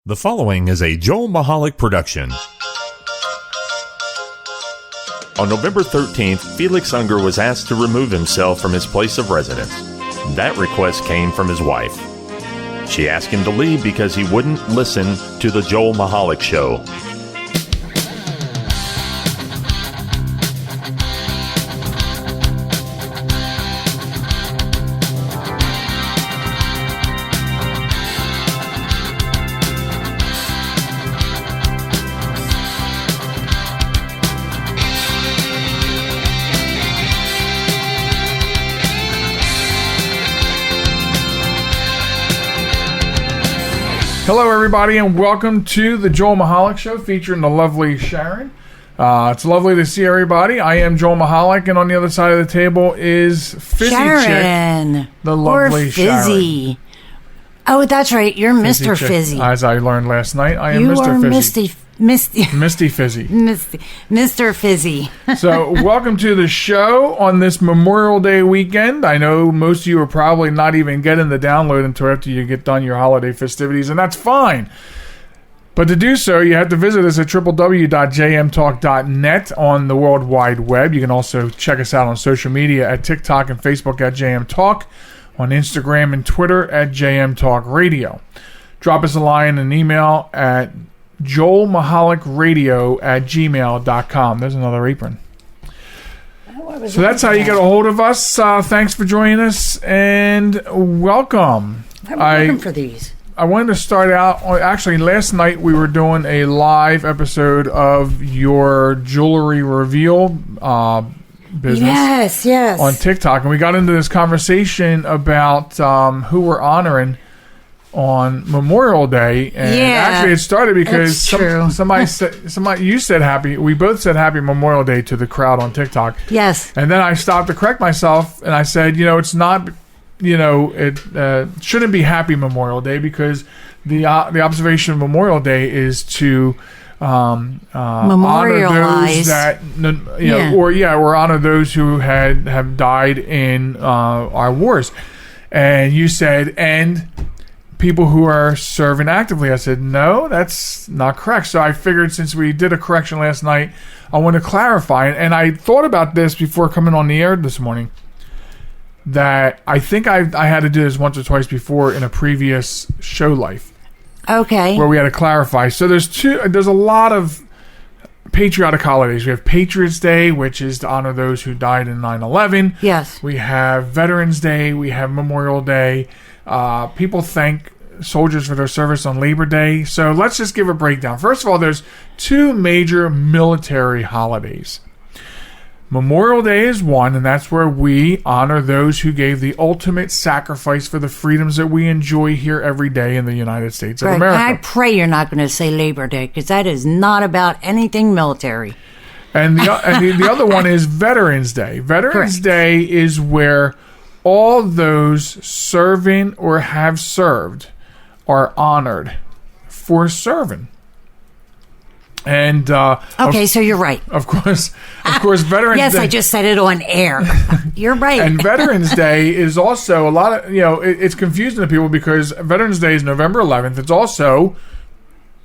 The following is a Joel Michalec production. On November 13th, Felix Unger was asked to remove himself from his place of residence. That request came from his wife. She asked him to leave because he wouldn't listen to the Joel Michalec Show. Hello, everybody, and welcome to the Joel Michalec Show featuring the lovely Sharen. It's lovely to see everybody. I am Joel Michalec, and on the other side of the table is Fizzy Sharen, Chick, the lovely or Fizzy. Sharen. Oh, that's right. You're Mr. Chick. Fizzy. As I learned last night, I am you Mr. are Fizzy. Misty Fizzy. Mr. Fizzy. So, welcome to the show on this Memorial Day weekend. I know most of you are probably not even getting the download until after you get done your holiday festivities, and that's fine. But to do so, you have to visit us at www.jmtalk.net on the World Wide Web. You can also check us out on social media at TikTok and Facebook at JMTalk, on Instagram and Twitter at JMTalkRadio. Drop us a line and an email at joelmichalecradio@gmail.com. There's another apron. So that's how you get a hold of us. Thanks for joining us and welcome. I'm looking for these. I wanted to start out. Actually, last night we were doing a live episode of your jewelry reveal business. Yes. On TikTok, and we got into this conversation about who we're honoring on Memorial Day, and actually it started because somebody said, you said we both said happy Memorial Day to the crowd on TikTok. Yes. And then I stopped to correct myself, and I said, it's not, it shouldn't be happy Memorial Day, because the observation of Memorial Day is to honor those that or honor those who have died in our wars. And you said, and people who are serving actively. I said, no, that's not correct. So I figured, since we did a correction last night, I want to clarify. And I thought about this before coming on the air this morning, that I think I had to do this once or twice before in a previous show life. Okay. Where we had to clarify. So there's a lot of patriotic holidays. We have Patriots Day, which is to honor those who died in 9/11. Yes. We have Veterans Day. We have Memorial Day. People thank soldiers for their service on Labor Day. So let's just give a breakdown. First of all, there's two major military holidays. Memorial Day is one, and that's where we honor those who gave the ultimate sacrifice for the freedoms that we enjoy here every day in the United States of America. I pray you're not going to say Labor Day, because that is not about anything military. And the other one is Veterans Day. Veterans Day is where all those serving or have served are honored for serving. And so you're right. Of course, Veterans yes, Day. I just said it on air. You're right. And Veterans Day is also a lot of, it's confusing to people, because Veterans Day is November 11th. It's also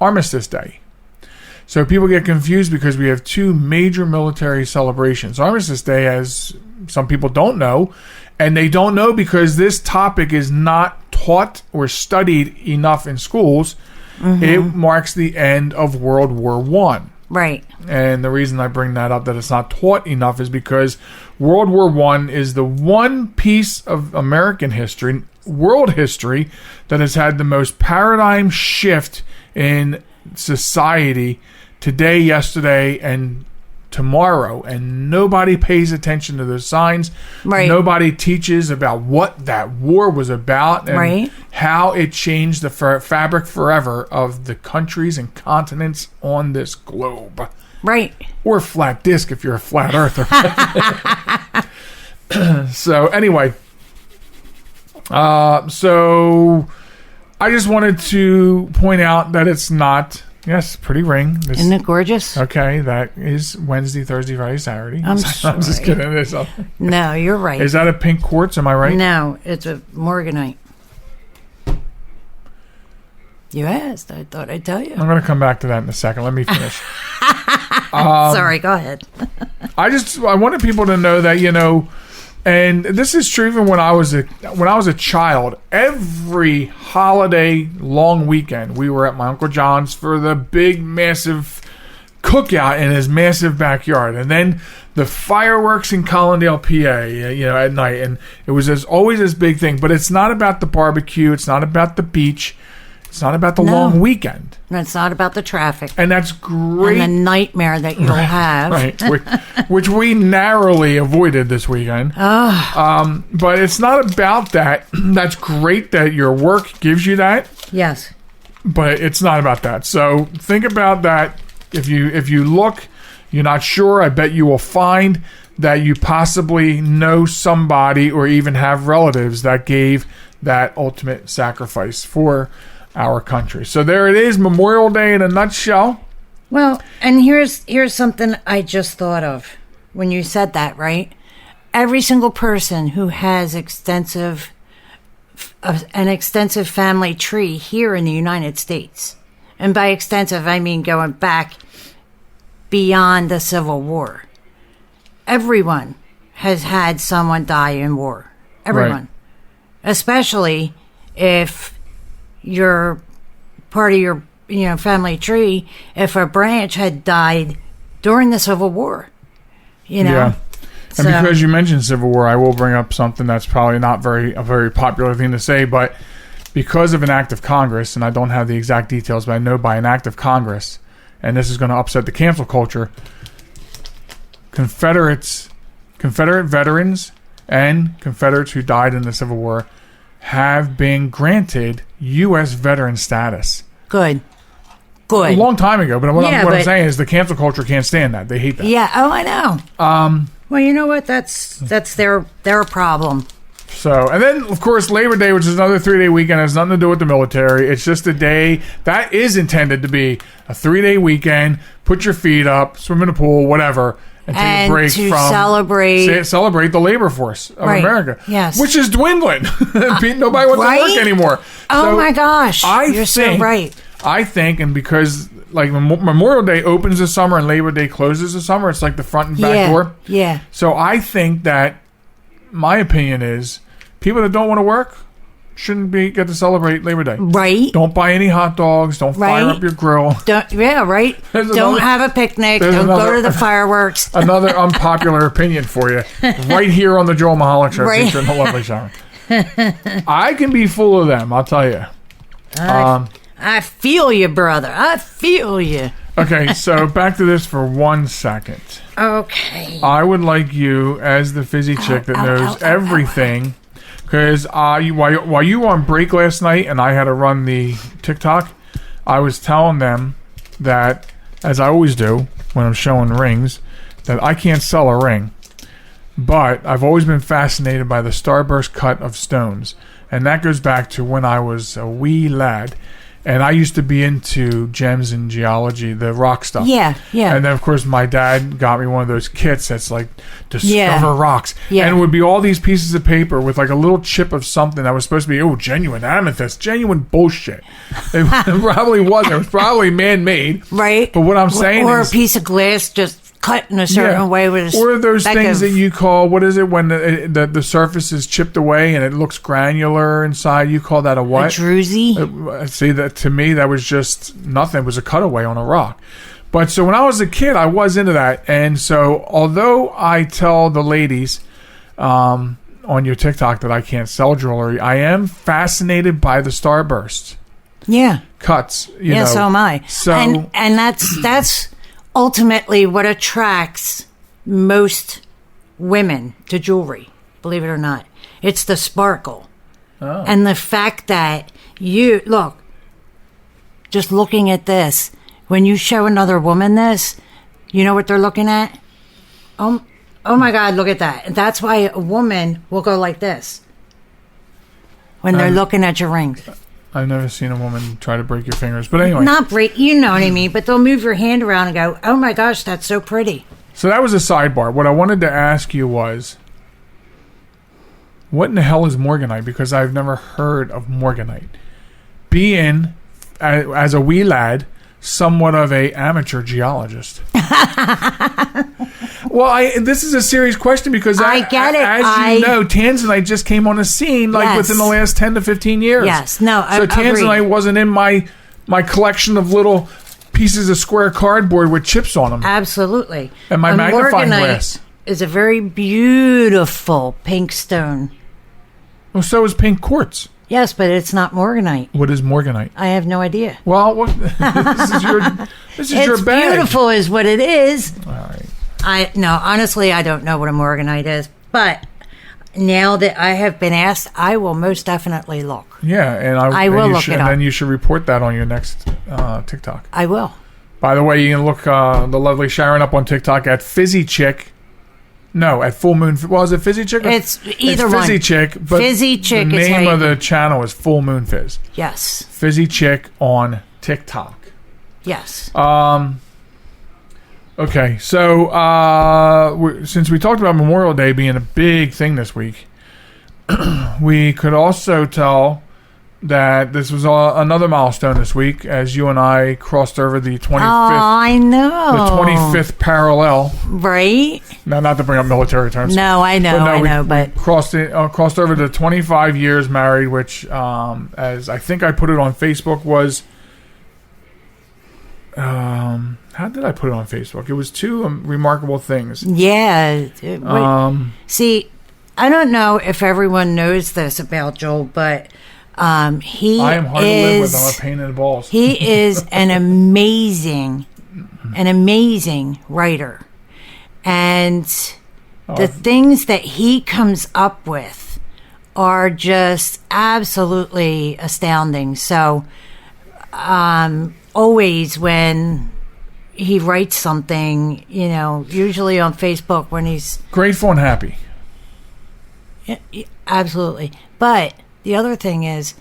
Armistice Day. So people get confused because we have two major military celebrations. Armistice Day, as some people don't know, and they don't know because this topic is not taught or studied enough in schools. Mm-hmm. It marks the end of World War I. Right. And the reason I bring that up, that it's not taught enough, is because World War I is the one piece of American history, world history, that has had the most paradigm shift in society today, yesterday, and tomorrow. And nobody pays attention to those signs. Right. Nobody teaches about what that war was about and how it changed the fabric forever of the countries and continents on this globe. Right. Or flat disc if you're a flat earther. So anyway, so I just wanted to point out that it's not. Yes, pretty ring. Isn't it gorgeous? Okay, that is Wednesday, Thursday, Friday, Saturday. I'm sorry. I'm just kidding. No, you're right. Is that a pink quartz? Am I right? No, it's a morganite. You asked. I thought I'd tell you. I'm going to come back to that in a second. Let me finish. Sorry, go ahead. I wanted people to know that, and this is true even when I was a child. Every holiday long weekend, we were at my Uncle John's for the big, massive cookout in his massive backyard, and then the fireworks in Collindale, PA, at night, and it was always this big thing. But it's not about the barbecue. It's not about the beach. It's not about the long weekend. And it's not about the traffic. And that's great. And the nightmare that you'll have. Right. Which we narrowly avoided this weekend. But it's not about that. That's great that your work gives you that. Yes. But it's not about that. So think about that. If you look, you're not sure, I bet you will find that you possibly know somebody or even have relatives that gave that ultimate sacrifice for our country. So there it is, Memorial Day in a nutshell. Well, and here's something I just thought of when you said that, right? Every single person who has an extensive family tree here in the United States, and by extensive I mean going back beyond the Civil War, everyone has had someone die in war. Everyone. Right. Especially if you're part of your family tree, if a branch had died during the Civil War. Yeah. And because you mentioned Civil War, I will bring up something that's probably not a very popular thing to say, but because of an act of Congress, and I don't have the exact details, but I know by an act of Congress, and this is going to upset the cancel culture, Confederate veterans and Confederates who died in the Civil War have been granted U.S. veteran status. Good. A long time ago, but what I'm saying is the cancel culture can't stand that. They hate that. Yeah, I know. Well, you know what? That's their problem. So, and then, of course, Labor Day, which is another 3-day weekend, has nothing to do with the military. It's just a day that is intended to be a 3-day weekend. Put your feet up, swim in the pool, whatever, and take a break celebrate the labor force of America. Yes, which is dwindling. Nobody wants to work anymore. Oh my gosh, you're so right. I think, and because like Memorial Day opens the summer and Labor Day closes the summer, it's like the front and back door. Yeah. So I think that my opinion is people that don't want to work shouldn't get to celebrate Labor Day. Right. Don't buy any hot dogs. Don't fire up your grill. Don't have a picnic. Don't go to the fireworks. Another unpopular opinion for you. Right here on the Joel Michalec Show. Right. Featuring the lovely Sharen. I can be full of them, I'll tell you. I feel you, brother. I feel you. Okay, so back to this for 1 second. Okay. I would like you, as the fizzy chick that knows everything, because while you were on break last night and I had to run the TikTok, I was telling them that, as I always do when I'm showing rings, that I can't sell a ring. But I've always been fascinated by the starburst cut of stones. And that goes back to when I was a wee lad. And I used to be into gems and geology, the rock stuff. Yeah. And then, of course, my dad got me one of those kits that's like, discover rocks. Yeah. And it would be all these pieces of paper with like a little chip of something that was supposed to be, genuine amethyst, genuine bullshit. It probably wasn't. It was probably man-made. Right. But what I'm saying is... Or a piece of glass just cut in a certain way with or those things that you call, what is it when the surface is chipped away and it looks granular inside? You call that a what? A druzy. See, that to me that was just nothing. It was a cutaway on a rock. But so when I was a kid, I was into that, and so although I tell the ladies on your TikTok that I can't sell jewelry, I am fascinated by the starburst. Yeah. Cuts. So am I. So and that's ultimately what attracts most women to jewelry, believe it or not. It's the sparkle. Oh. And the fact that just looking at this, when you show another woman this, you know what they're looking at? Oh my God, look at that. That's why a woman will go like this when they're looking at your rings. I've never seen a woman try to break your fingers. But anyway. Not break, you know what I mean. But they'll move your hand around and go, oh my gosh, that's so pretty. So that was a sidebar. What I wanted to ask you was, what in the hell is morganite? Because I've never heard of morganite. Being as a wee lad, somewhat of a amateur geologist. Well, this is a serious question because I get it. As you know, Tanzanite just came on the scene within the last 10 to 15 years. Yes, no, so Tanzanite wasn't in my collection of little pieces of square cardboard with chips on them. Absolutely. And my magnifying glass is a very beautiful pink stone. Well, so is pink quartz. Yes, but it's not morganite. What is morganite? I have no idea. Well, this is your bag. It's beautiful is what it is. All right. Honestly, I don't know what a morganite is. But now that I have been asked, I will most definitely look. Yeah, and I will look it up. And then you should report that on your next TikTok. I will. By the way, you can look the lovely Sharen up on TikTok at Fizzy Chick. No, at Full Moon. Well, is it Fizzy Chick? It's either one. It's Fizzy Chick. But Fizzy Chick. The name of the channel is Full Moon Fizz. Yes. Fizzy Chick on TikTok. Yes. Okay, so since we talked about Memorial Day being a big thing this week, we could also tell that this was another milestone this week as you and I crossed over the 25th. Oh, I know. The 25th parallel. Right? Now, not to bring up military terms. No, I know. But we crossed over the 25 years married, which, as I think I put it on Facebook, was... how did I put it on Facebook? It was two remarkable things. Yeah. See, I don't know if everyone knows this about Joel, but I am hard to live with. I'm a pain in the balls. He is an amazing writer. And the things that he comes up with are just absolutely astounding. So, always when he writes something, usually on Facebook when he's... Grateful and happy. Yeah, absolutely. But the other thing is,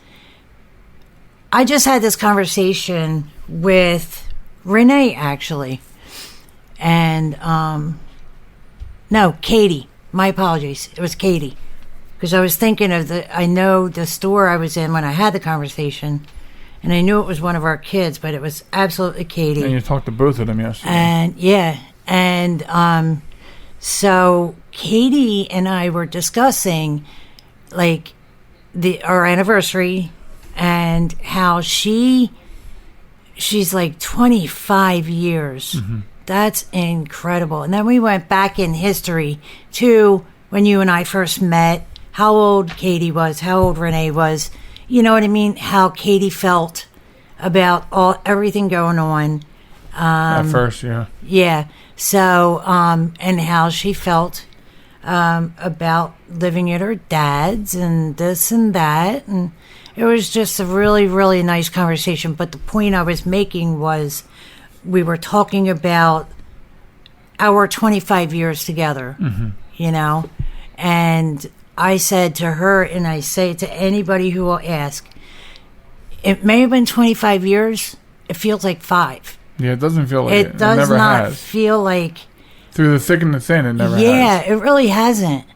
I just had this conversation with Renee, actually. And, no, Katie. My apologies. It was Katie. Because I was thinking of I know the store I was in when I had the conversation. And I knew it was one of our kids, but it was absolutely Katie. And you talked to both of them yesterday. And, yeah. And so Katie and I were discussing, like, our anniversary and how she's like 25 years. Mm-hmm. That's incredible. And then we went back in history to when you and I first met, how old Katie was, how old Renee was. You know what I mean? How Katie felt about everything going on. At first, yeah. Yeah. So, and how she felt about living at her dad's and this and that. And it was just a really, really nice conversation. But the point I was making was we were talking about our 25 years together, mm-hmm. And I said to her, and I say to anybody who will ask, it may have been 25 years. It feels like 5. Yeah, it doesn't feel like it. It does never not has. feel like... Through the thick and the thin, it never has. Yeah, it really hasn't.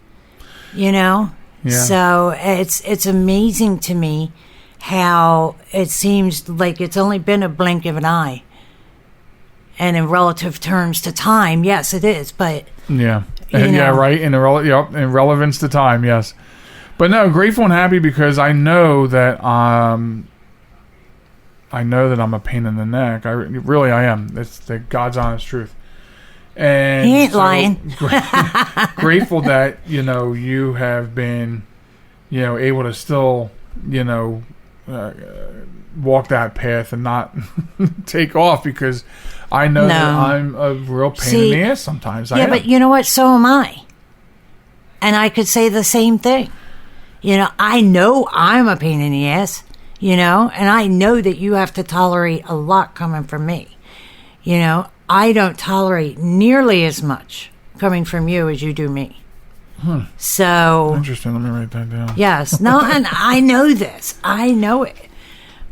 Yeah. So it's amazing to me how it seems like it's only been a blink of an eye. And in relative terms to time, yes, it is. But yeah, right. In relevance to time, yes. But no, grateful and happy because I know that I'm a pain in the neck. I am. It's the God's honest truth. And he ain't lying. Grateful that you have been able to still walk that path and not take off because I know that I'm a real pain in the ass sometimes. Yeah, but you know what? So am I. And I could say the same thing. I know I'm a pain in the ass, and I know that you have to tolerate a lot coming from me. I don't tolerate nearly as much coming from you as you do me. So interesting. Let me write that down. Yes. No, and I know this. I know it.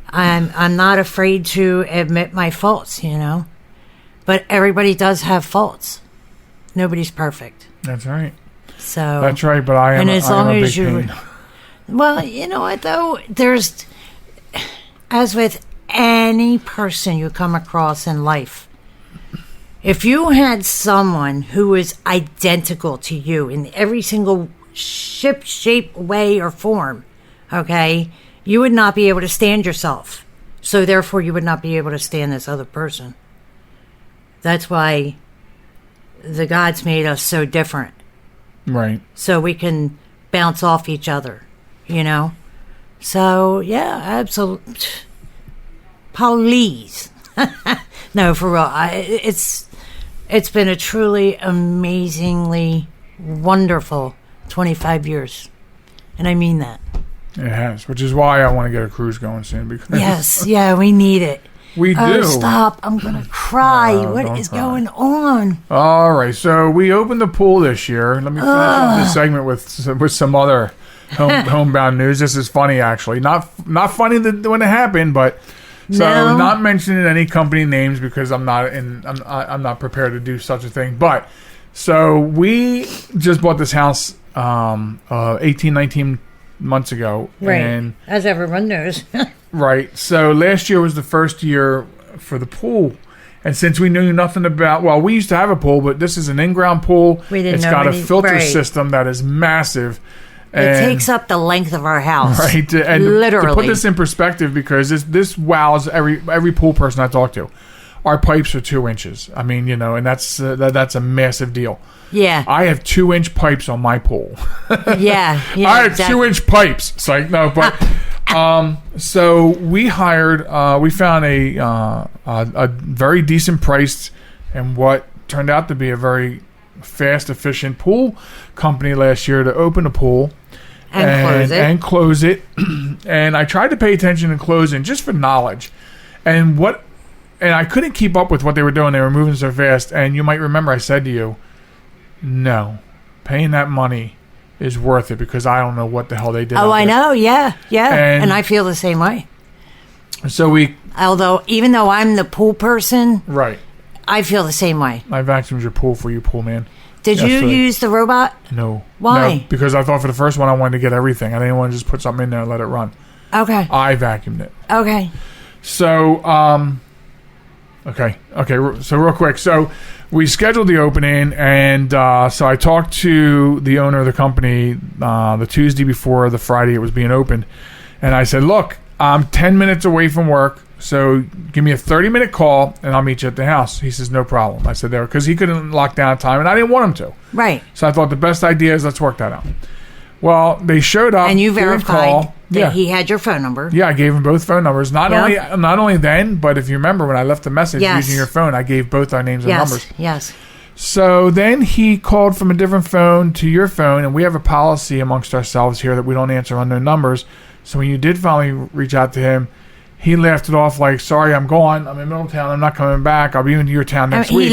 I'm not afraid to admit my faults, But everybody does have faults. Nobody's perfect. That's right. So that's right, but I am a big pain. Well, you know what though? There's, as with any person you come across in life. If you had someone who was identical to you in every single shape, way, or form, okay, you would not be able to stand yourself. So therefore, you would not be able to stand this other person. That's why the gods made us so different. Right. So we can bounce off each other, So, yeah, absolutely. Please. No, for real. It's been a truly amazingly wonderful 25 years. And I mean that. It has, which is why I want to get a cruise going soon. Because yes, yeah, we need it. We do. Oh, stop. I'm going to cry. What is going on? All right, so we opened the pool this year. Let me finish up this segment with some other homebound news. This is funny, actually. Not funny when it happened, but so not mentioning any company names because I'm not prepared to do such a thing. But so we just bought this house 18, 19 months ago. Right, and as everyone knows. Right. So last year was the first year for the pool. And since we knew nothing about, we used to have a pool, but this is an in-ground pool. It's got a filter system that is massive. It takes up the length of our house. Right. And literally. To put this in perspective, because this wows every pool person I talk to. Our pipes are 2 inches. I mean, and that's a massive deal. Yeah. I have 2-inch pipes on my pool. Yeah. I have 2-inch pipes. It's like, no, but... So we found a very decent priced and what turned out to be a very fast, efficient pool company last year to open a pool and close it. And I tried to pay attention in closing just for knowledge. And I couldn't keep up with what they were doing. They were moving so fast. And you might remember I said to you, no, paying that money is worth it because I don't know what the hell they did. Oh, I know. Yeah. And I feel the same way. So even though I'm the pool person, right, I feel the same way. I vacuumed your pool for you, pool man. Did you use the robot? No. Why? No, because I thought for the first one I wanted to get everything. I didn't want to just put something in there and let it run. Okay. I vacuumed it. Okay. So, okay. So real quick. So we scheduled the opening, and so I talked to the owner of the company the Tuesday before the Friday it was being opened, and I said, look, I'm 10 minutes away from work, so give me a 30-minute call, and I'll meet you at the house. He says, no problem. I said, there, because he couldn't lock down time, and I didn't want him to. Right. So I thought the best idea is let's work that out. Well, they showed up. And you verified that he had your phone number. Yeah, I gave him both phone numbers. Not only then, but if you remember when I left the message using your phone, I gave both our names and numbers. Yes. So then he called from a different phone to your phone, and we have a policy amongst ourselves here that we don't answer unknown numbers. So when you did finally reach out to him, he laughed it off like, sorry, I'm gone. I'm in Middletown. I'm not coming back. I'll be in your town next week.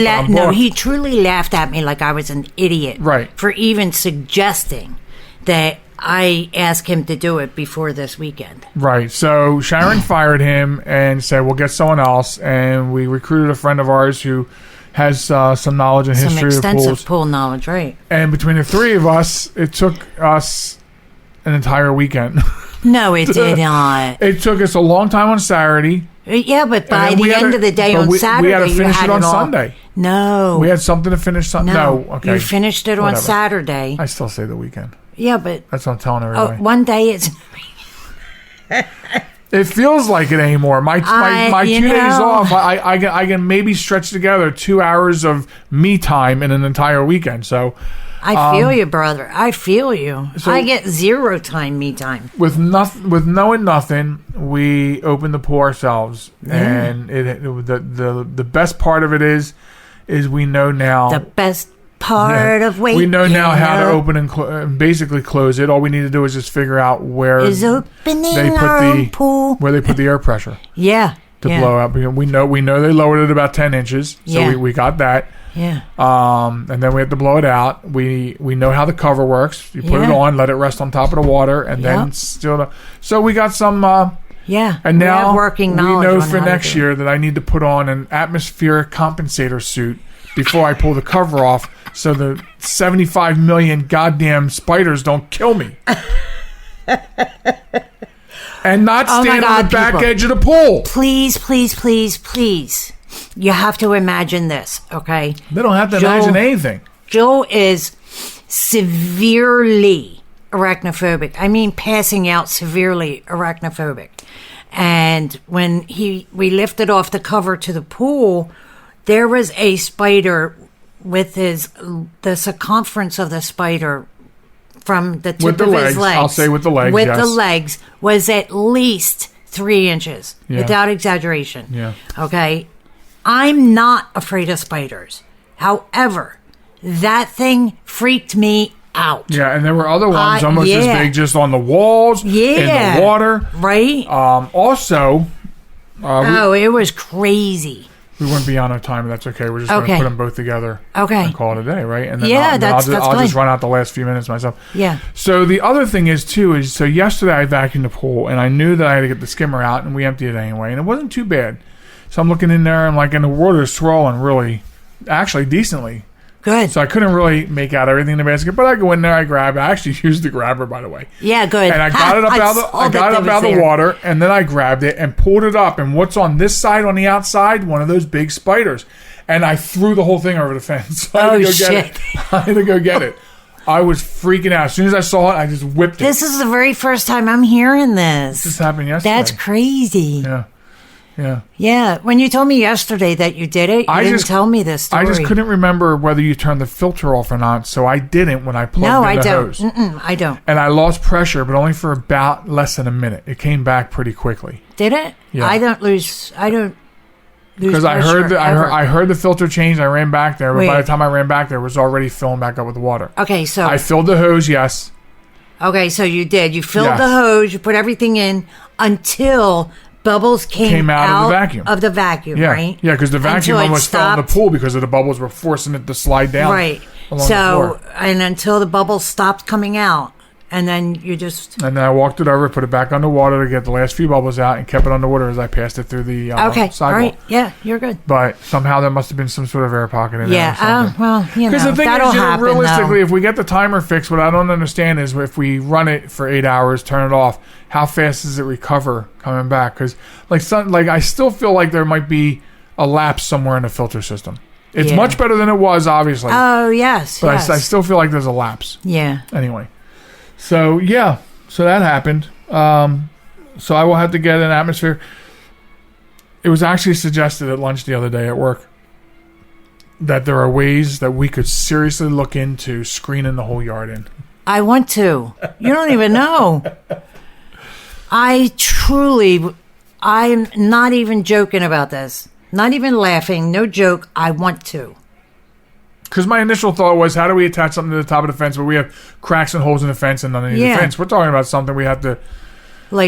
He truly laughed at me like I was an idiot. Right. For even suggesting that I asked him to do it before this weekend. Right. So Sharen fired him and said, we'll get someone else. And we recruited a friend of ours who has some knowledge and history of pools. Some extensive pool knowledge, right. And between the three of us, it took us an entire weekend. No, it did not. It took us a long time on Saturday. Yeah, but by the end of the day on Saturday, we had to finish it on Sunday. No. We had something to finish Sunday. No, okay. You finished it on Saturday. I still say the weekend. Yeah, but... That's what I'm telling everybody. One day it's... It feels like it anymore. My 2 days off, I can maybe stretch together 2 hours of me time in an entire weekend. So... I feel you, brother. I feel you. So I get 0 time, me time. With knowing nothing, we opened the pool ourselves, and the best part of it is we know now. The best part of waiting. We know now how to open and basically close it. All we need to do is just figure out where they put the air pressure. Yeah. To blow out. We know they lowered it about 10 inches, so we got that. Yeah. And then we have to blow it out. We know how the cover works. You put it on, let it rest on top of the water, and then still. So we got some. And now we know for next year that I need to put on an atmospheric compensator suit before I pull the cover off, so the 75 million goddamn spiders don't kill me. and not stand on the back edge of the pool. Please, please, please, please. You have to imagine this, okay? They don't have to imagine anything. Joe is severely arachnophobic. I mean, passing out severely arachnophobic. And when we lifted off the cover to the pool, there was a spider with the circumference of the spider from the tip of his legs. I'll say with the legs, With the legs was at least 3 inches, without exaggeration. Yeah. Okay? I'm not afraid of spiders. However, that thing freaked me out. Yeah, and there were other ones almost as big, just on the walls, in the water. Right? Also... it was crazy. We wouldn't be on our time, but that's okay. We're just going to put them both together and call it a day, right? And then I'll just run out the last few minutes myself. Yeah. So the other thing is, too, so yesterday I vacuumed the pool, and I knew that I had to get the skimmer out, and we emptied it anyway, and it wasn't too bad. So I'm looking in there, and the water's swirling really, actually decently. Good. So I couldn't really make out everything in the basket, but I go in there, I grab it. I actually used the grabber, by the way. Yeah, good. And I got it up out of the water, and then I grabbed it and pulled it up. And what's on this side, on the outside? One of those big spiders. And I threw the whole thing over the fence. So I had to go get it. I had to go get it. I was freaking out. As soon as I saw it, I just whipped it. This is the very first time I'm hearing this. This happened yesterday. That's crazy. Yeah. Yeah. Yeah. When you told me yesterday that you did it, you didn't tell me this story. I just couldn't remember whether you turned the filter off or not, so I didn't when I plugged in the hose. I don't. And I lost pressure, but only for about less than a minute. It came back pretty quickly. Did it? Yeah. I don't lose because I heard the filter change. I ran back there, but by the time I ran back there, it was already filling back up with the water. Okay, so I filled the hose. Yes. Okay, so you did. You filled the hose. You put everything in until bubbles came out of the vacuum. Yeah. Right? Yeah, because the vacuum almost fell in the pool because of the bubbles were forcing it to slide down. Right. So, and until the bubbles stopped coming out, and then you just... And then I walked it over, put it back underwater to get the last few bubbles out, and kept it underwater as I passed it through the sidewalk. All right. Yeah, you're good. But somehow there must have been some sort of air pocket in there or something. Well, because the thing is, realistically, if we get the timer fixed, what I don't understand is if we run it for 8 hours, turn it off, how fast does it recover coming back? Because I still feel like there might be a lapse somewhere in the filter system. It's much better than it was, obviously. Oh, yes. But I still feel like there's a lapse. Yeah. Anyway. So, so that happened. So I will have to get an atmosphere. It was actually suggested at lunch the other day at work that there are ways that we could seriously look into screening the whole yard in. I want to. You don't even know. I'm not even joking about this. Not even laughing. No joke. I want to. Because my initial thought was, how do we attach something to the top of the fence where we have cracks and holes in the fence and underneath the fence? We're talking about something we have to...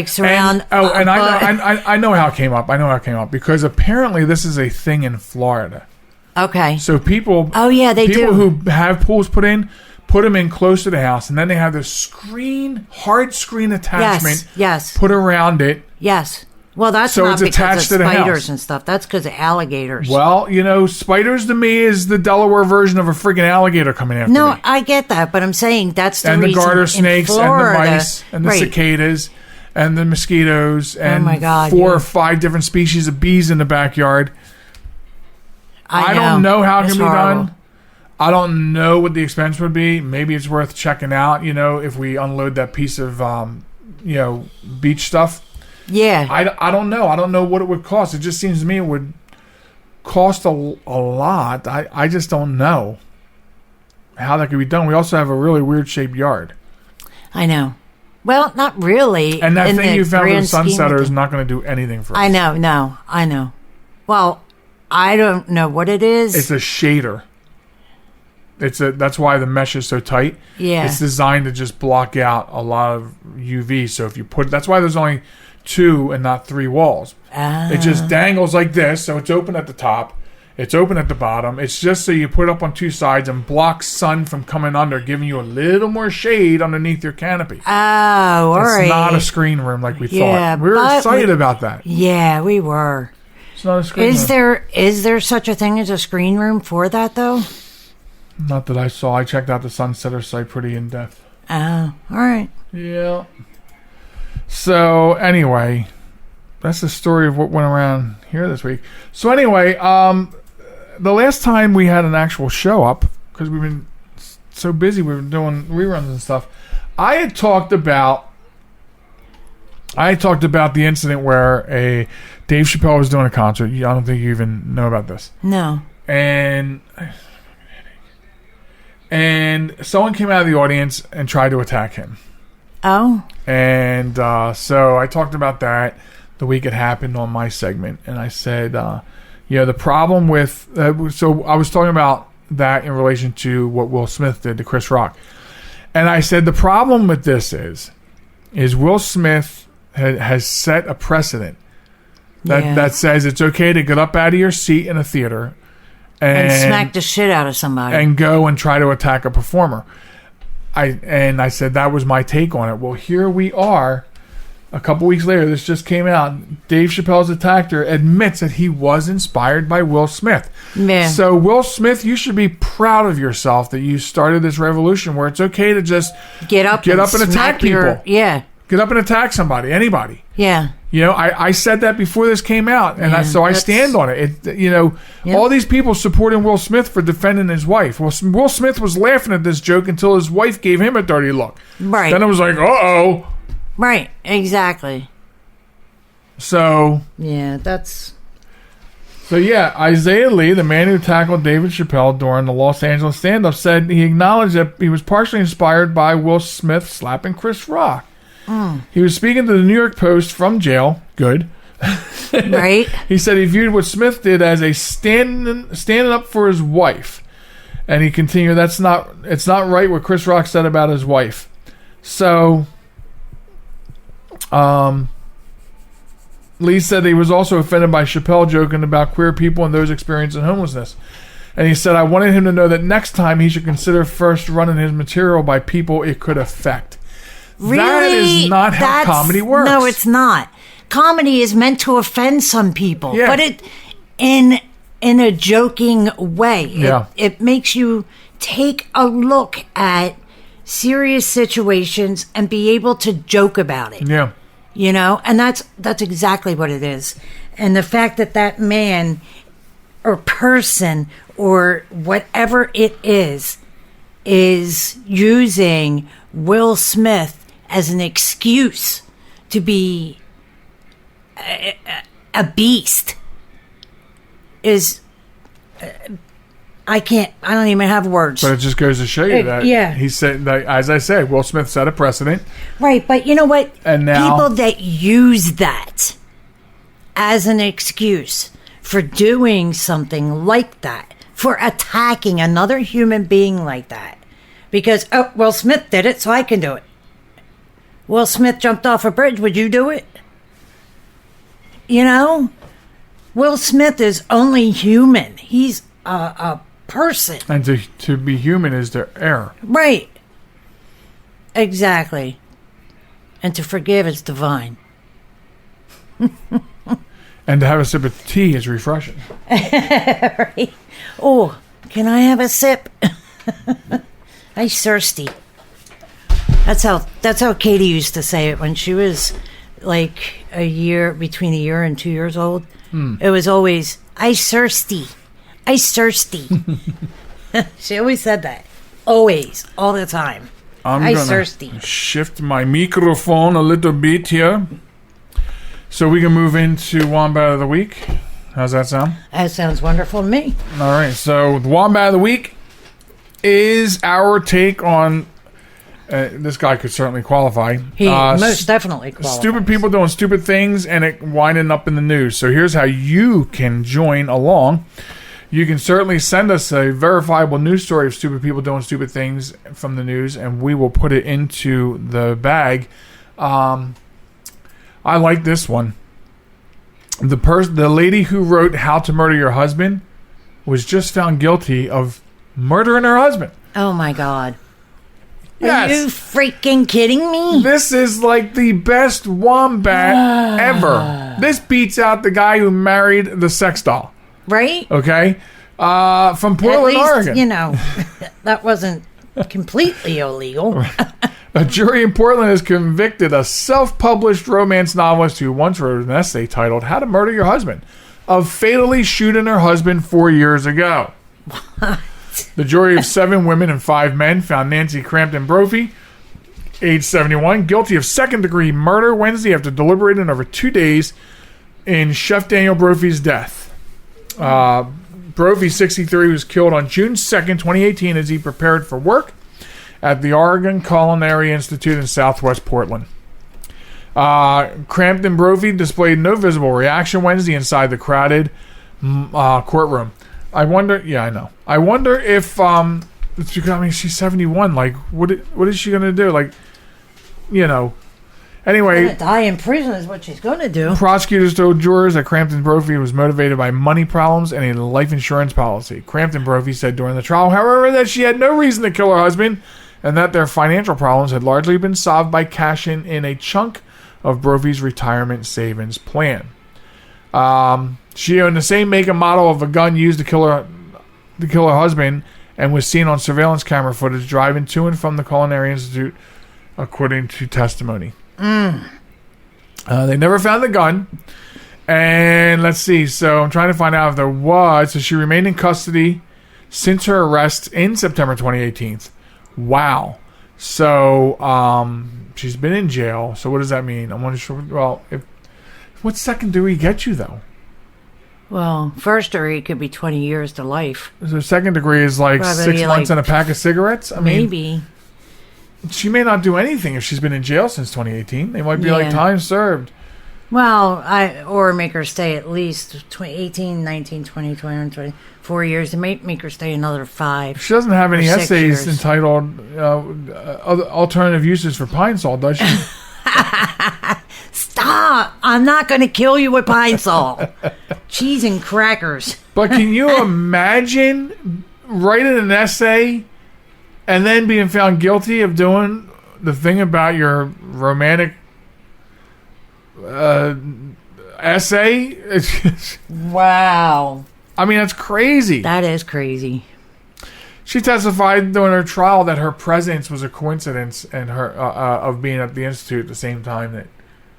surround... I know how it came up. I know how it came up. Because apparently this is a thing in Florida. Okay. So people... Oh, yeah, they do. People who have pools put them in close to the house, and then they have this hard screen attachment put around it. Yes. Well, that's not because of spiders and stuff. That's because of alligators. Well, spiders to me is the Delaware version of a freaking alligator coming after me. No, I get that, but I'm saying that's the reason. And the garter snakes and the mice and the cicadas and the mosquitoes and 4 or 5 different species of bees in the backyard. I don't know how it can be done. I don't know what the expense would be. Maybe it's worth checking out, if we unload that piece of, beach stuff. Yeah. I don't know. I don't know what it would cost. It just seems to me it would cost a lot. I just don't know how that could be done. We also have a really weird shaped yard. I know. Well, not really. And that thing you found with the sunsetter is not going to do anything for us. I know. Well, I don't know what it is. It's a shader. That's why the mesh is so tight. Yeah. It's designed to just block out a lot of UV. So if you that's why there's only 2 and not 3 walls. It just dangles like this, so it's open at the top, it's open at the bottom. It's just so you put it up on 2 sides and blocks sun from coming under, giving you a little more shade underneath your canopy. Oh, all right. It's not a screen room like we thought. We were excited about that. Yeah, we were. It's not a screen room. Is there such a thing as a screen room for that, though? Not that I saw. I checked out the Sunsetter site pretty in depth. Oh, all right. Yeah. So anyway, that's the story of what went around here this week. So anyway, the last time we had an actual show up, because we've been so busy, we've been doing reruns and stuff. I had talked about the incident where Dave Chappelle was doing a concert. I don't think you even know about this. No. And someone came out of the audience and tried to attack him. Oh. And so I talked about that the week it happened on my segment. And I said, the problem with... so I was talking about that in relation to what Will Smith did to Chris Rock. And I said the problem with this is Will Smith has set a precedent that says it's okay to get up out of your seat in a theater and smack the shit out of somebody and go and try to attack a performer. I said that was my take on it. Well, here we are. A couple weeks later, this just came out. Dave Chappelle's attacker admits that he was inspired by Will Smith. Yeah. So, Will Smith, you should be proud of yourself that you started this revolution where it's okay to just get up and attack people. Yeah. Get up and attack somebody, anybody. Yeah. I said that before this came out, and I stand on it. All these people supporting Will Smith for defending his wife. Well, Will Smith was laughing at this joke until his wife gave him a dirty look. Right. Then it was like, uh-oh. Right, exactly. So... yeah, that's... So, Isaiah Lee, the man who tackled David Chappelle during the Los Angeles stand-up, said he acknowledged that he was partially inspired by Will Smith slapping Chris Rock. He was speaking to the New York Post from jail. Good. Right. He said he viewed what Smith did as a standing up for his wife. And he continued, it's not right what Chris Rock said about his wife. So... Lee said he was also offended by Chappelle joking about queer people and those experiencing homelessness. And he said, I wanted him to know that next time he should consider first running his material by people it could affect. Really? That is not how comedy works. No, it's not. Comedy is meant to offend some people. Yeah. But it in a joking way. Yeah. It makes you take a look at serious situations and be able to joke about it. Yeah. And that's exactly what it is. And the fact that man or person or whatever it is using Will Smith as an excuse to be a beast is... I don't even have words. But it just goes to show you that. Yeah. He said, as I said, Will Smith set a precedent. Right, but you know what? And now, people that use that as an excuse for doing something like that, for attacking another human being like that, because, Will Smith did it, so I can do it. Will Smith jumped off a bridge, would you do it? Will Smith is only human. He's a person. And to be human is to err. Right. Exactly. And to forgive is divine. And to have a sip of tea is refreshing. Right. Oh, can I have a sip? I'm thirsty. That's how Katie used to say it when she was like between a year and 2 years old. It was always, I thirsty. I thirsty. She always said that. Always. All the time. I thirsty. Shift my microphone a little bit here so we can move into Wombat of the Week. How's that sound? That sounds wonderful to me. All right. So the Wombat of the Week is our take on... this guy could certainly qualify. He most definitely qualifies. Stupid people doing stupid things and it winding up in the news. So here's how you can join along. You can certainly send us a verifiable news story of stupid people doing stupid things from the news, and we will put it into the bag. I like this one. The lady who wrote How to Murder Your Husband was just found guilty of murdering her husband. Oh, my God. Yes. Are you freaking kidding me? This is like the best wombat ever. This beats out the guy who married the sex doll. Right? Okay? From Portland, At least, Oregon. that wasn't completely illegal. A jury in Portland has convicted a self-published romance novelist who once wrote an essay titled How to Murder Your Husband of fatally shooting her husband 4 years ago. The jury of 7 women and 5 men found Nancy Crampton Brophy, age 71, guilty of second-degree murder Wednesday after deliberating over 2 days in Chef Daniel Brophy's death. Brophy, 63, was killed on June 2nd, 2018 as he prepared for work at the Oregon Culinary Institute in southwest Portland. Crampton Brophy displayed no visible reaction Wednesday inside the crowded courtroom. I wonder if she's 71. Like, what is she gonna do? Like, Anyway, gonna die in prison is what she's gonna do. Prosecutors told jurors that Crampton Brophy was motivated by money problems and a life insurance policy. Crampton Brophy said during the trial, however, that she had no reason to kill her husband and that their financial problems had largely been solved by cashing in a chunk of Brophy's retirement savings plan. She owned the same make and model of a gun used to kill her husband and was seen on surveillance camera footage driving to and from the Culinary Institute, according to testimony. They never found the gun. And let's see. So I'm trying to find out if there was. So she remained in custody since her arrest in September 2018. Wow. So she's been in jail. So what does that mean? I'm not sure. Well, what second degree get you though? Well, first degree could be 20 years to life. So second degree is like probably 6 months and a pack of cigarettes. I mean, maybe. She may not do anything if she's been in jail since 2018. They might be like time served. Well, or make her stay at least 18, 19, 20, 21, 24 years. It might make her stay another 5. She doesn't have any essays years. entitled other alternative uses for pine sol, does she? Stop! I'm not going to kill you with pine sol. Cheese and crackers. But can you imagine writing an essay and then being found guilty of doing the thing about your romantic essay? Wow. I mean, that's crazy. That is crazy. She testified during her trial that her presence was a coincidence and her of being at the institute at the same time that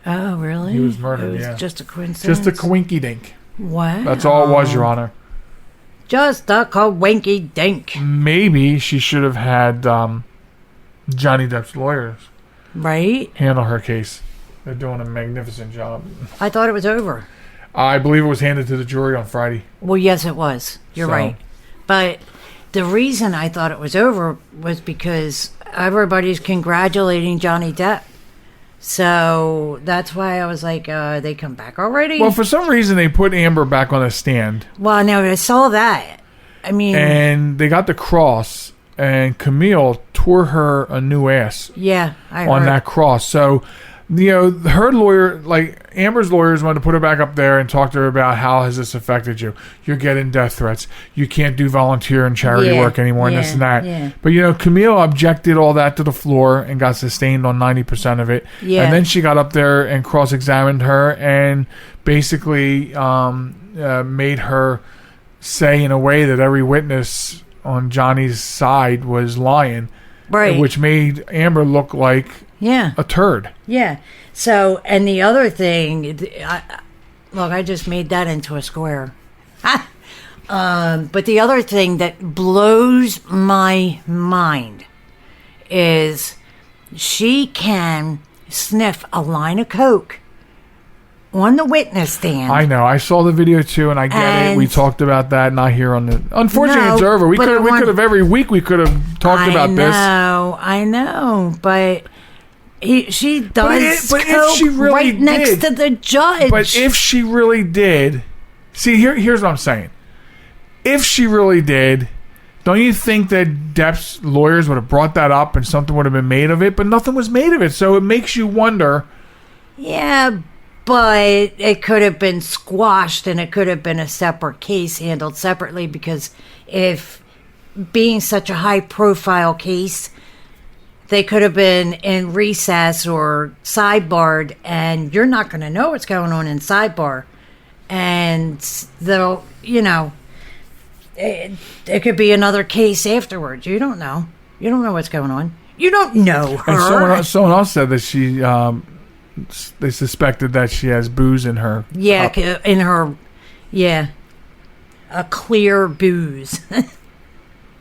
oh, really? He was murdered, it was yeah. Just a coincidence? Just a coinky-dink. Wow. That's all it was, Your Honor. Just a coinky-dink. Maybe she should have had Johnny Depp's lawyers handle her case. They're doing a magnificent job. I thought it was over. I believe it was handed to the jury on Friday. Well, yes, it was. You're right. But the reason I thought it was over was because everybody's congratulating Johnny Depp. So that's why I was like, they come back already? Well, for some reason, they put Amber back on the stand. Well, no, I saw that. I mean... And they got the cross, and Camille tore her a new ass. Yeah, I heard. On that cross. So, her lawyer, like Amber's lawyers, wanted to put her back up there and talk to her about how has this affected you. You're getting death threats. You can't do volunteer and charity work anymore and this and that. Yeah. But, Camille objected all that to the floor and got sustained on 90% of it. Yeah. And then she got up there and cross-examined her and basically made her say in a way that every witness on Johnny's side was lying. Right. Which made Amber look like a turd. Yeah. So, and the other thing, I just made that into a square. But the other thing that blows my mind is she can sniff a line of coke on the witness stand. I know. I saw the video too, and I get it. We talked about that, not here on the. Unfortunately, it's over. We could have every week. We could have talked about this. I know, but she does. But if she really right next to the judge. But if she really did, see, here's what I'm saying. If she really did, don't you think that Depp's lawyers would have brought that up and something would have been made of it? But nothing was made of it, so it makes you wonder. Yeah. But it could have been squashed and it could have been a separate case handled separately because if being such a high profile case, they could have been in recess or sidebarred and you're not going to know what's going on in sidebar. And they'll, it could be another case afterwards. You don't know. You don't know what's going on. You don't know her. And someone else said that she, they suspected that she has booze in her cup. In her, a clear booze.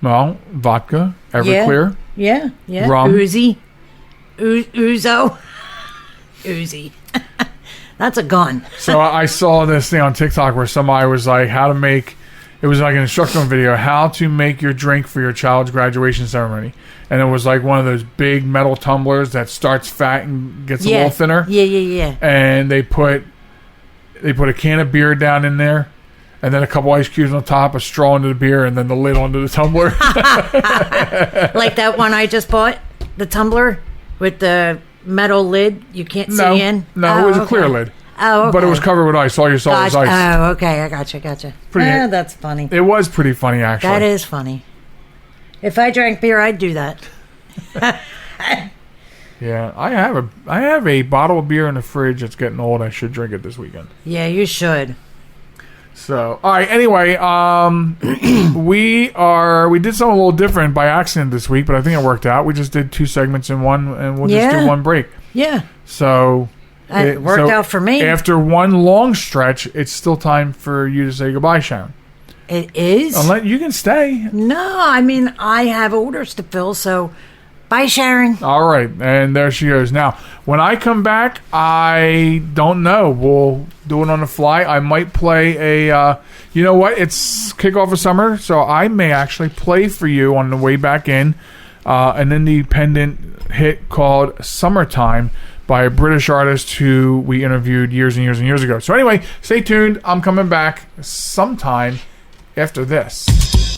Well, vodka, Everclear. Yeah. Rum. Uzi. Uzo. Uzi. That's a gun. So I saw this thing on TikTok where somebody was like, it was like an instructional video, how to make your drink for your child's graduation ceremony. And it was like one of those big metal tumblers that starts fat and gets a little thinner. Yeah. And they put a can of beer down in there, and then a couple ice cubes on top, a straw into the beer, and then the lid onto the tumbler. Like that one I just bought, the tumbler with the metal lid you can't see in? No, it was a clear lid. Oh, okay. But it was covered with ice. All you saw was ice. Oh, okay. I gotcha. That's funny. It was pretty funny, actually. That is funny. If I drank beer, I'd do that. Yeah, I have a bottle of beer in the fridge that's getting old. I should drink it this weekend. Yeah, you should. So, all right. Anyway, we did something a little different by accident this week, but I think it worked out. We just did 2 segments in one, and we'll just do one break. Yeah. So it worked out for me. After one long stretch, it's still time for you to say goodbye, Sharon. It is? Unless you can stay. No, I mean, I have orders to fill, so bye, Sharen. All right, and there she goes. Now, when I come back, I don't know. We'll do it on the fly. I might play a, you know what? It's kickoff of summer, so I may actually play for you on the way back in an independent hit called Summertime by a British artist who we interviewed years and years and years ago. So anyway, stay tuned. I'm coming back sometime after this.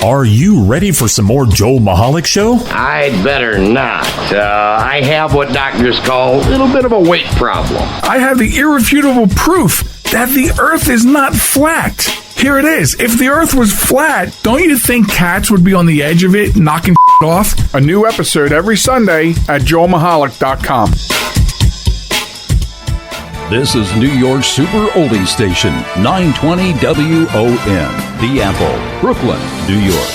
Are you ready for some more Joel Michalec Show? I'd better not. I have what doctors call a little bit of a weight problem. I have the irrefutable proof that the Earth is not flat. Here it is. If the Earth was flat, don't you think cats would be on the edge of it, knocking off? A new episode every Sunday at joelmichalec.com. This is New York's super oldie station, 920 WON, The Apple, Brooklyn, New York.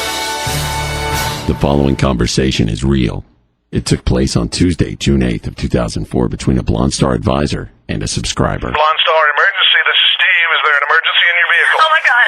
The following conversation is real. It took place on Tuesday, June 8th of 2004 between a Blonde Star advisor and a subscriber. Blonde Star emergency, this is Steve. Is there an emergency in your vehicle? Oh my god.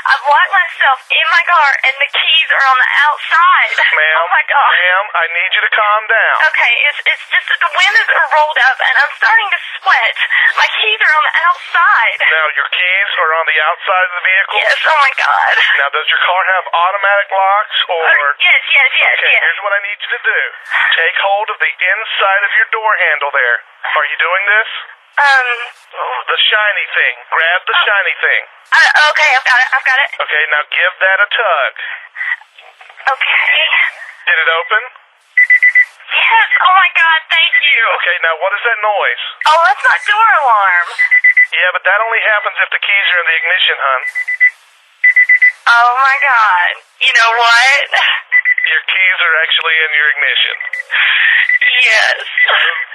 I've locked myself in my car and the keys are on the outside. Ma'am, oh my god. Ma'am, I need you to calm down. Okay, it's just that the windows are rolled up and I'm starting to sweat. My keys are on the outside. Now, your keys are on the outside of the vehicle? Yes, oh my god. Now, does your car have automatic locks or... Yes. Okay, here's what I need you to do. Take hold of the inside of your door handle there. Are you doing this? The shiny thing. Grab the shiny thing. Okay, I've got it. Okay, now give that a tug. Okay. Did it open? Yes, oh my god, thank you. Okay, now what is that noise? Oh, that's my door alarm. Yeah, but that only happens if the keys are in the ignition, hon. Oh my god. You know what? Your keys are actually in your ignition. Yes.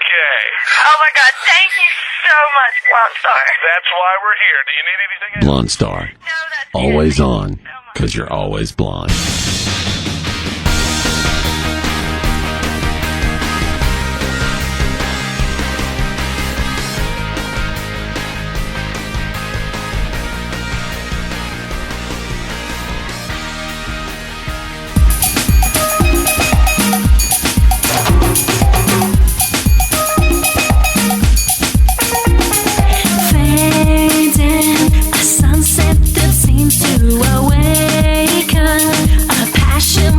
Okay. Oh my god, thank you so much, Blonde Star. That's why we're here. Do you need anything else? Blonde Star. No, that's Always it. on, because you're always blonde. A sunset that seems to awaken a passion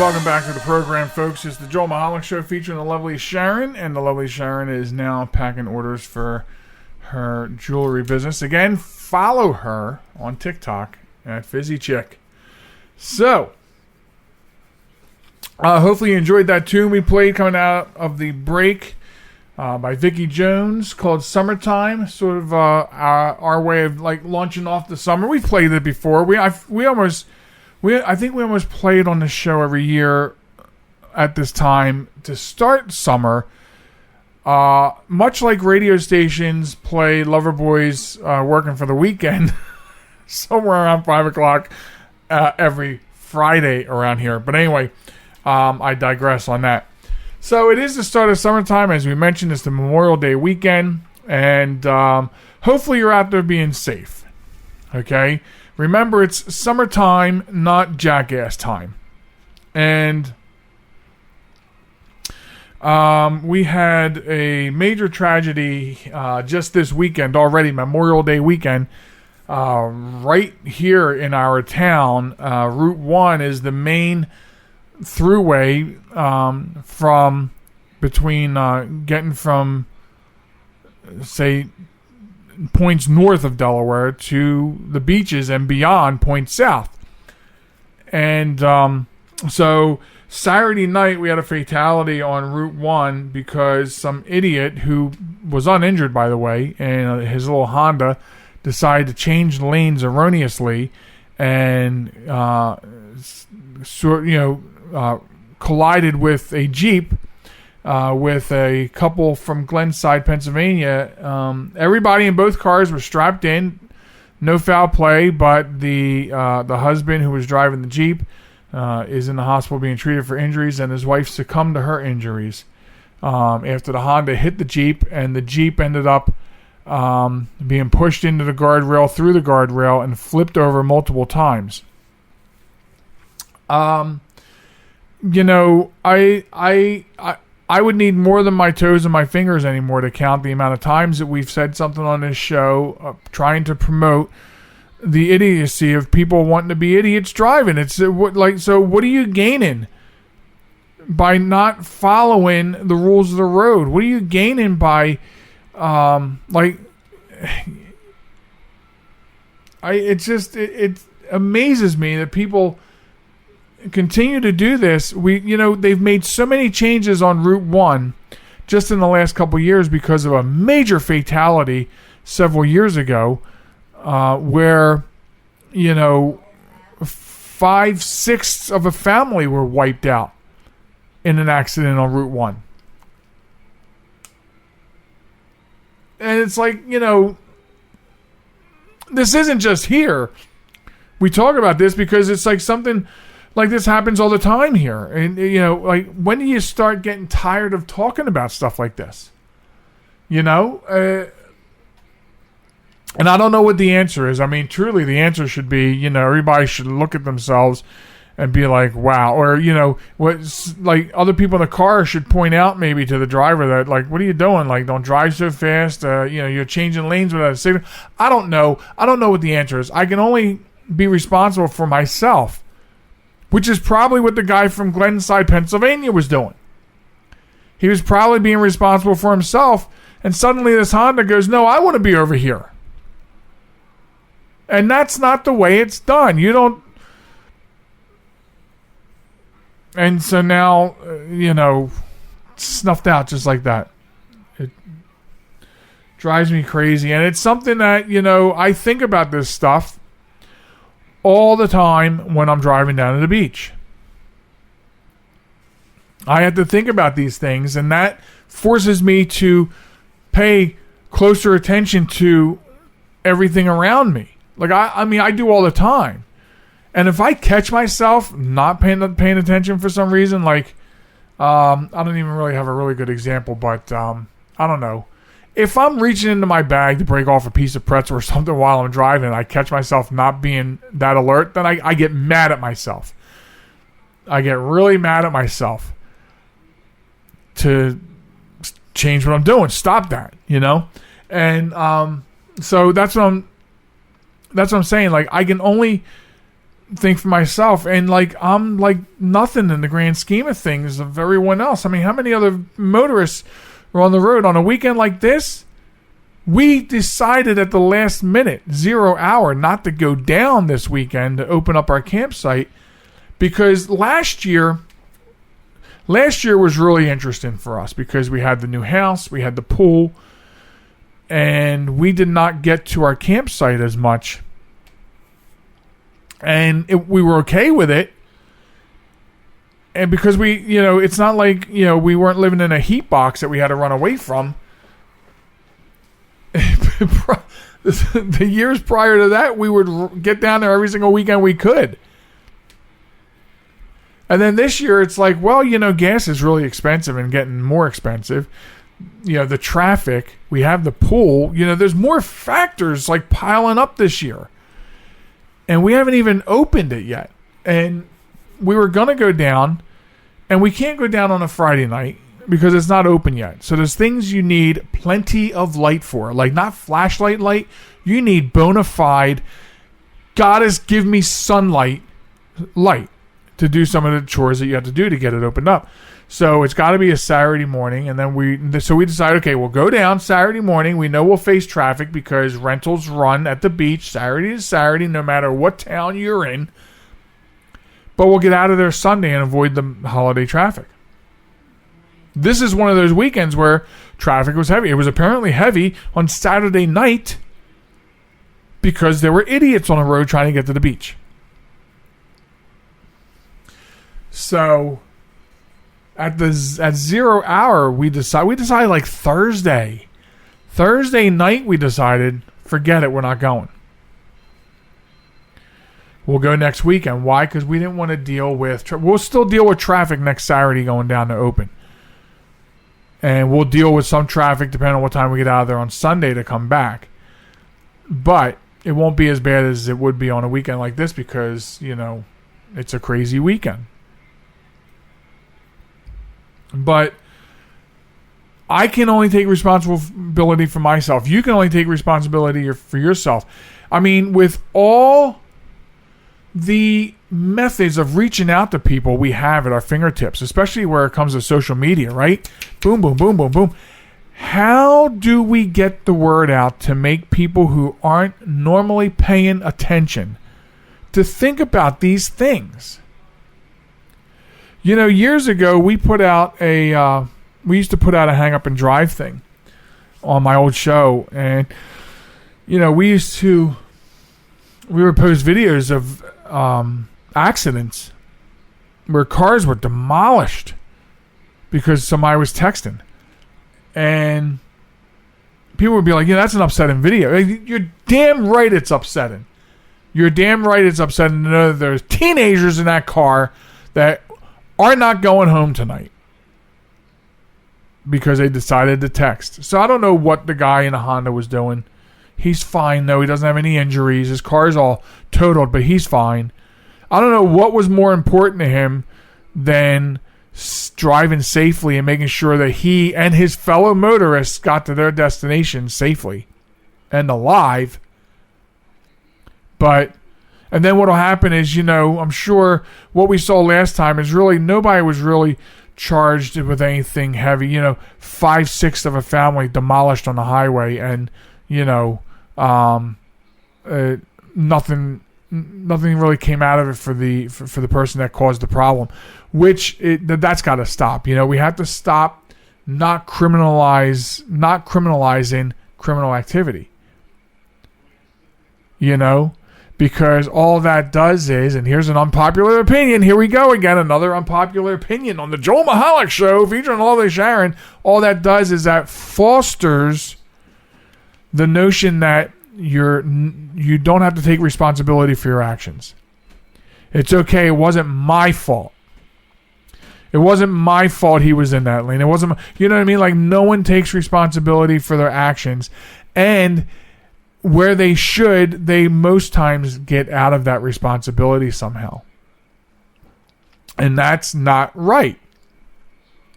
welcome back to the program, folks. It's the Joel Michalec Show featuring the lovely Sharen, and the lovely Sharen is now packing orders for her jewelry business. Again, follow her on TikTok at Fizzy Chick. So, hopefully you enjoyed that tune we played coming out of the break by Vicky Jones called Summertime. Sort of our way of like launching off the summer. We've played it before. I think we almost play it on the show every year at this time to start summer. Much like radio stations play Loverboys Working for the Weekend somewhere around 5 o'clock every Friday around here. But anyway, I digress on that. So it is the start of summertime. As we mentioned, it's the Memorial Day weekend. And hopefully you're out there being safe. Okay? Remember, it's summertime, not jackass time. And we had a major tragedy just this weekend already, Memorial Day weekend, right here in our town. Route 1 is the main throughway from between getting from, say, points north of Delaware to the beaches and beyond points south. And so Saturday night we had a fatality on Route 1 because some idiot who was uninjured, by the way, and his little Honda decided to change lanes erroneously and collided with a Jeep with a couple from Glenside, Pennsylvania. Everybody in both cars were strapped in, no foul play, but the husband who was driving the Jeep is in the hospital being treated for injuries, and his wife succumbed to her injuries after the Honda hit the Jeep, and the Jeep ended up being pushed into the guardrail, through the guardrail, and flipped over multiple times. I would need more than my toes and my fingers anymore to count the amount of times that we've said something on this show trying to promote the idiocy of people wanting to be idiots driving. It's so what are you gaining by not following the rules of the road? What are you gaining by it amazes me that people continue to do this. They've made so many changes on Route 1 just in the last couple of years because of a major fatality several years ago, where 5/6 of a family were wiped out in an accident on Route 1. And it's like, this isn't just here. We talk about this because it's like something like this happens all the time here. And, when do you start getting tired of talking about stuff like this? And I don't know what the answer is. I mean, truly, the answer should be, everybody should look at themselves and be like, wow. Or, other people in the car should point out maybe to the driver that, like, what are you doing? Like, don't drive so fast. You're changing lanes without a signal. I don't know. I don't know what the answer is. I can only be responsible for myself, which is probably what the guy from Glenside, Pennsylvania was doing. He was probably being responsible for himself, and suddenly this Honda goes, no, I want to be over here. And that's not the way it's done. You don't... And so now, snuffed out just like that. It drives me crazy. And it's something that, I think about this stuff all the time when I'm driving down to the beach. I have to think about these things, and that forces me to pay closer attention to everything around me. Like, I do all the time. And if I catch myself not paying attention for some reason, like, I don't even really have a really good example, but I don't know. If I'm reaching into my bag to break off a piece of pretzel or something while I'm driving and I catch myself not being that alert, then I get mad at myself. I get really mad at myself to change what I'm doing. Stop that, And so that's what I'm saying. Like, I can only think for myself, and like I'm like nothing in the grand scheme of things of everyone else. I mean, how many other motorists are on the road on a weekend like this? We decided at the last minute, 0 hour, not to go down this weekend to open up our campsite because last year was really interesting for us because we had the new house, we had the pool, and we did not get to our campsite as much. And we were okay with it. And because it's not like, we weren't living in a heat box that we had to run away from. The years prior to that, we would get down there every single weekend we could. And then this year, it's like, well, gas is really expensive and getting more expensive. The traffic, we have the pool, there's more factors like piling up this year. And we haven't even opened it yet. And we were going to go down, and we can't go down on a Friday night because it's not open yet. So there's things you need plenty of light for. Like not flashlight light. You need bona fide, goddess give me sunlight light to do some of the chores that you have to do to get it opened up. So it's got to be a Saturday morning. And then we decided, okay, we'll go down Saturday morning. We know we'll face traffic because rentals run at the beach Saturday to Saturday, no matter what town you're in. But we'll get out of there Sunday and avoid the holiday traffic. This is one of those weekends where traffic was heavy. It was apparently heavy on Saturday night because there were idiots on the road trying to get to the beach. So at 0 hour, we decided like Thursday night. We decided, forget it, we're not going. We'll go next weekend. Why? Because we didn't want to deal with. We'll still deal with traffic next Saturday going down to open, and we'll deal with some traffic depending on what time we get out of there on Sunday to come back. But it won't be as bad as it would be on a weekend like this because it's a crazy weekend. But I can only take responsibility for myself. You can only take responsibility for yourself. I mean, with all the methods of reaching out to people we have at our fingertips, especially where it comes to social media, right? Boom, boom, boom, boom, boom. How do we get the word out to make people who aren't normally paying attention to think about these things? Years ago, we used to put out a hang up and drive thing on my old show. And, we would post videos of accidents where cars were demolished because somebody was texting. And people would be like, that's an upsetting video. You're damn right it's upsetting. You're damn right it's upsetting to know that there's teenagers in that car that are not going home tonight because they decided to text. So I don't know what the guy in the Honda was doing. He's fine, though. He doesn't have any injuries. His car's all totaled, but he's fine. I don't know what was more important to him than driving safely and making sure that he and his fellow motorists got to their destination safely and alive. And then what will happen is, I'm sure what we saw last time is really nobody was really charged with anything heavy. 5/6 of a family demolished on the highway, and nothing really came out of it for the person that caused the problem. That's got to stop. We have to stop not criminalizing criminal activity. Because all that does is, and here's an unpopular opinion. Here we go again, another unpopular opinion on the Joel Michalec Show featuring lovely Sharen. All that does is that fosters the notion that you don't have to take responsibility for your actions. It's okay. It wasn't my fault. It wasn't my fault he was in that lane. It wasn't. You know what I mean? Like no one takes responsibility for their actions, and where they should, they most times get out of that responsibility somehow. And that's not right.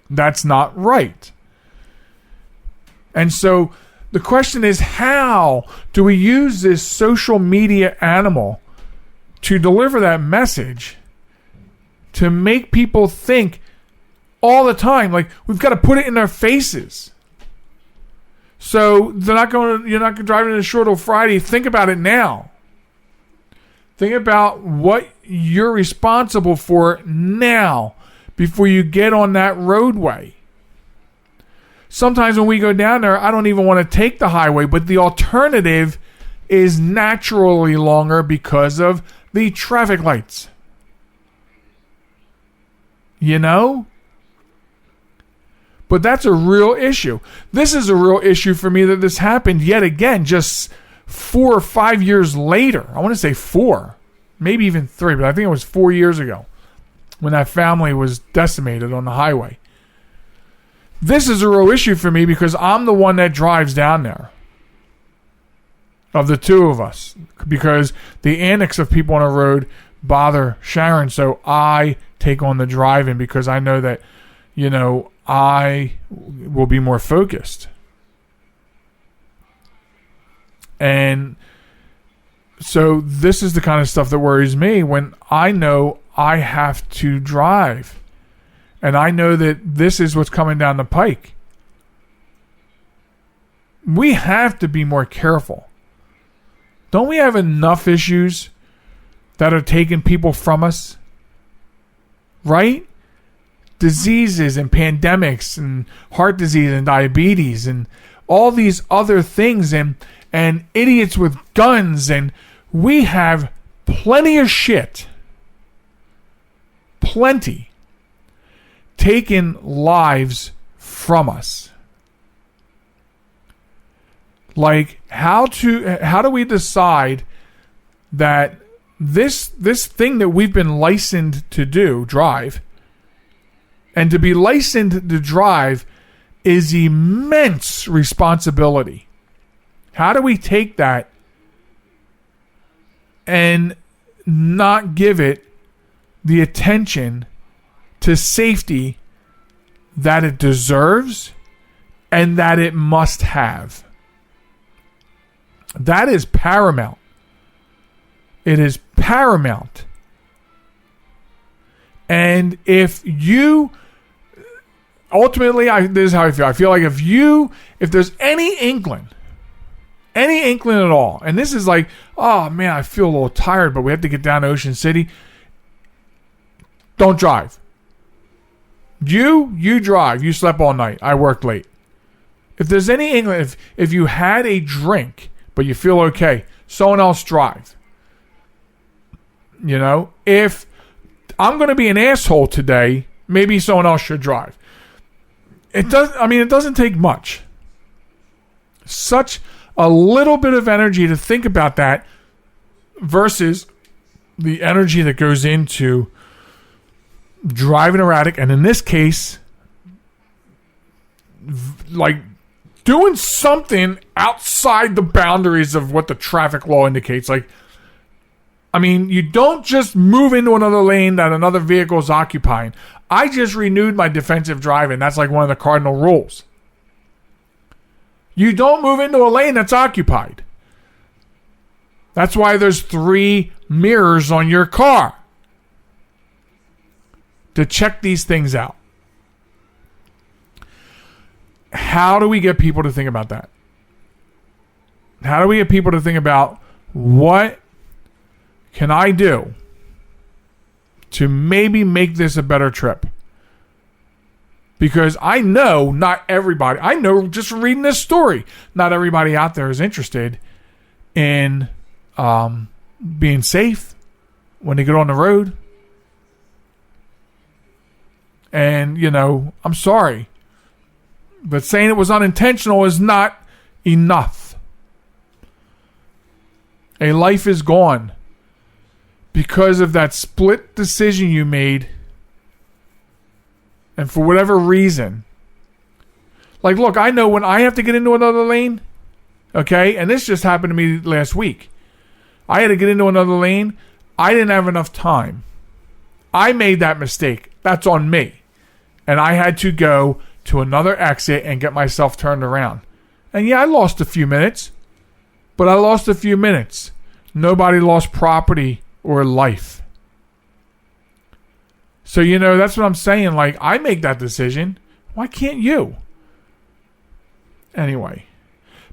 That's not right. And so the question is, how do we use this social media animal to deliver that message, to make people think all the time. Like, we've got to put it in their faces. So you're not driving in a short on Friday. Think about it now. Think about what you're responsible for now before you get on that roadway. Sometimes when we go down there, I don't even want to take the highway, but the alternative is naturally longer because of the traffic lights. You know? But that's a real issue. This is a real issue for me that this happened yet again, just 4 or 5 years later. I want to say 4, maybe even 3, but I think it was 4 years ago when that family was decimated on the highway. This is a real issue for me because I'm the one that drives down there of the two of us, because the antics of people on the road bother Sharen, so I take on the driving because I know that, you know, I will be more focused. And so this is the kind of stuff that worries me when I know I have to drive. And I know that this is what's coming down the pike. We have to be more careful. Don't we have enough issues that are taking people from us? Right? Diseases and pandemics and heart disease and diabetes and all these other things and idiots with guns, and we have plenty of shit. Plenty. Taking lives from us. Like, how do we decide that this thing that we've been licensed to do, drive, and to be licensed to drive is immense responsibility. How do we take that and not give it the attention to safety that it deserves and that it must have? That is paramount. It is paramount. And if you ultimately, this is how I feel. I feel like if there's any inkling at all, and this is like, oh man, I feel a little tired, but we have to get down to Ocean City. Don't drive. You drive. You slept all night. I worked late. If there's any inkling, if you had a drink, but you feel okay, someone else drive. You know, if I'm going to be an asshole today, maybe someone else should drive. It doesn't take much. Such a little bit of energy to think about that versus the energy that goes into driving erratic, and in this case, like doing something outside the boundaries of what the traffic law indicates. Like, I mean, you don't just move into another lane that another vehicle is occupying. I just renewed my defensive driving. That's like one of the cardinal rules. You don't move into a lane that's occupied. That's why there's 3 mirrors on your car to check these things out. How do we get people to think about that? How do we get people to think about what can I do to maybe make this a better trip? Because I know not everybody, I know just from reading this story, not everybody out there is interested in being safe when they get on the road. And, you know, I'm sorry, but saying it was unintentional is not enough. A life is gone because of that split decision you made, and for whatever reason. Like, look, I know when I have to get into another lane, okay, and this just happened to me last week. I had to get into another lane. I didn't have enough time. I made that mistake. That's on me. And I had to go to another exit and get myself turned around. And yeah, I lost a few minutes. But I lost a few minutes. Nobody lost property or life. So, that's what I'm saying. Like, I make that decision. Why can't you? Anyway,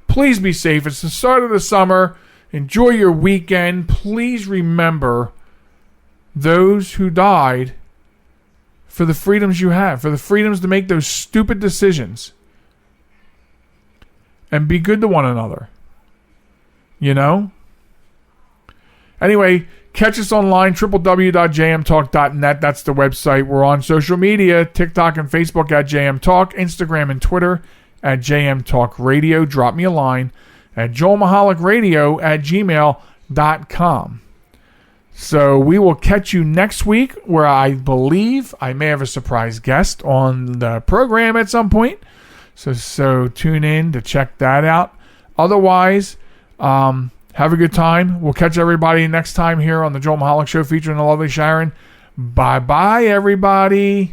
please be safe. It's the start of the summer. Enjoy your weekend. Please remember those who died for the freedoms you have, for the freedoms to make those stupid decisions. And be good to one another. Anyway, catch us online, www.jmtalk.net. That's the website. We're on social media, TikTok and Facebook at JMTalk, Instagram and Twitter at JMTalkRadio. Drop me a line at joelmichalecradio@gmail.com. So we will catch you next week, where I believe I may have a surprise guest on the program at some point. So tune in to check that out. Otherwise, have a good time. We'll catch everybody next time here on the Joel Michalec Show featuring the lovely Sharen. Bye-bye, everybody.